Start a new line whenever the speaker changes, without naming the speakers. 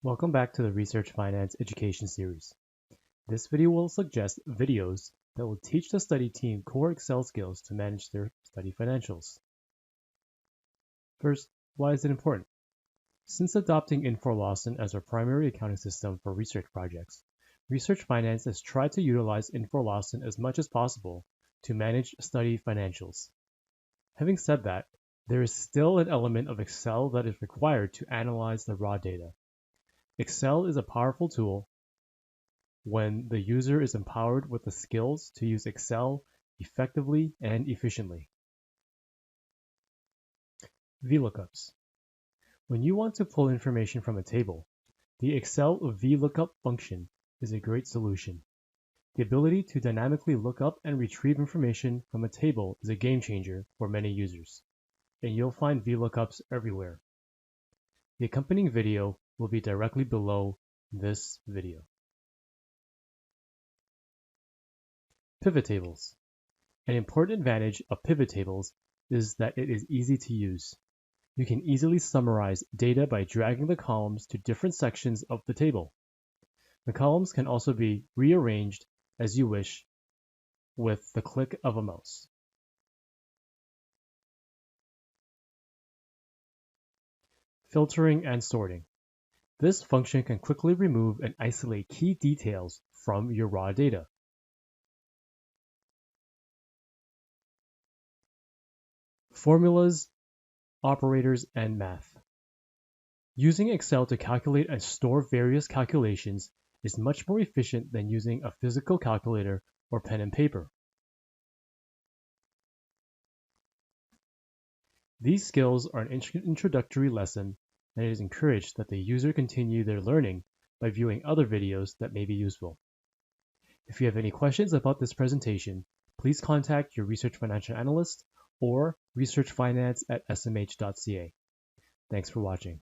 Welcome back to the Research Finance Education Series. This video will suggest videos that will teach the study team core Excel skills to manage their study financials. First, why is it important? Since adopting InfoLawson as our primary accounting system for research projects, Research Finance has tried to utilize InfoLawson as much as possible to manage study financials. Having said that, there is still an element of Excel that is required to analyze the raw data. Excel is a powerful tool when the user is empowered with the skills to use Excel effectively and efficiently. VLOOKUPs. When you want to pull information from a table, the Excel VLOOKUP function is a great solution. The ability to dynamically look up and retrieve information from a table is a game changer for many users, and you'll find VLOOKUPs everywhere. The accompanying video will be directly below this video. Pivot tables. An important advantage of pivot tables is that it is easy to use. You can easily summarize data by dragging the columns to different sections of the table. The columns can also be rearranged as you wish with the click of a mouse. Filtering and sorting. This function can quickly remove and isolate key details from your raw data. Formulas, operators, and math. Using Excel to calculate and store various calculations is much more efficient than using a physical calculator or pen and paper. These skills are an introductory lesson, and it is encouraged that the user continue their learning by viewing other videos that may be useful. If you have any questions about this presentation, please contact your research financial analyst or researchfinance@smh.ca. Thanks for watching.